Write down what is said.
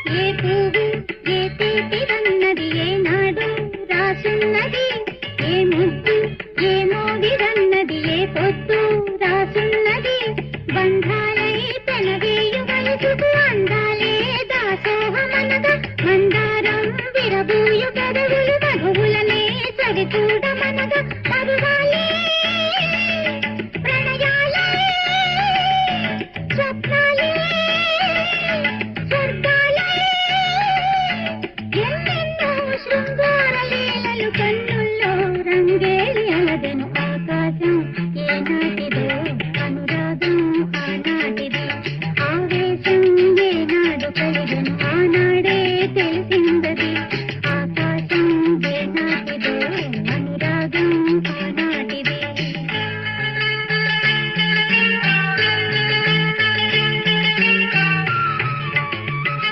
ఏ పువ్వు ఏ తీపిదన్నది ఏనాడు రాసున్నది, ఏ ముద్దు ఏ మోగిదన్నది ఏ పొద్దు రాసున్నది. బంధాలై పెనవేయు వయసుకు అందాలే దాసోహమనగా, మందారం విరబూయు పెదవులు మధువులనే సరిచూడమనగా. పరువాలే ప్రణయాలే స్వప్నాలే స్వర్గాలే, ఎన్నెన్నో శృంగార లీలలు కన్నుల్లో రంగేలి అలదెను ఆకాశం. ఏనాటిదో అనురాగం ఆనాటిది, ఆవేశం ఏనాడు కలిగెను ఆనాడే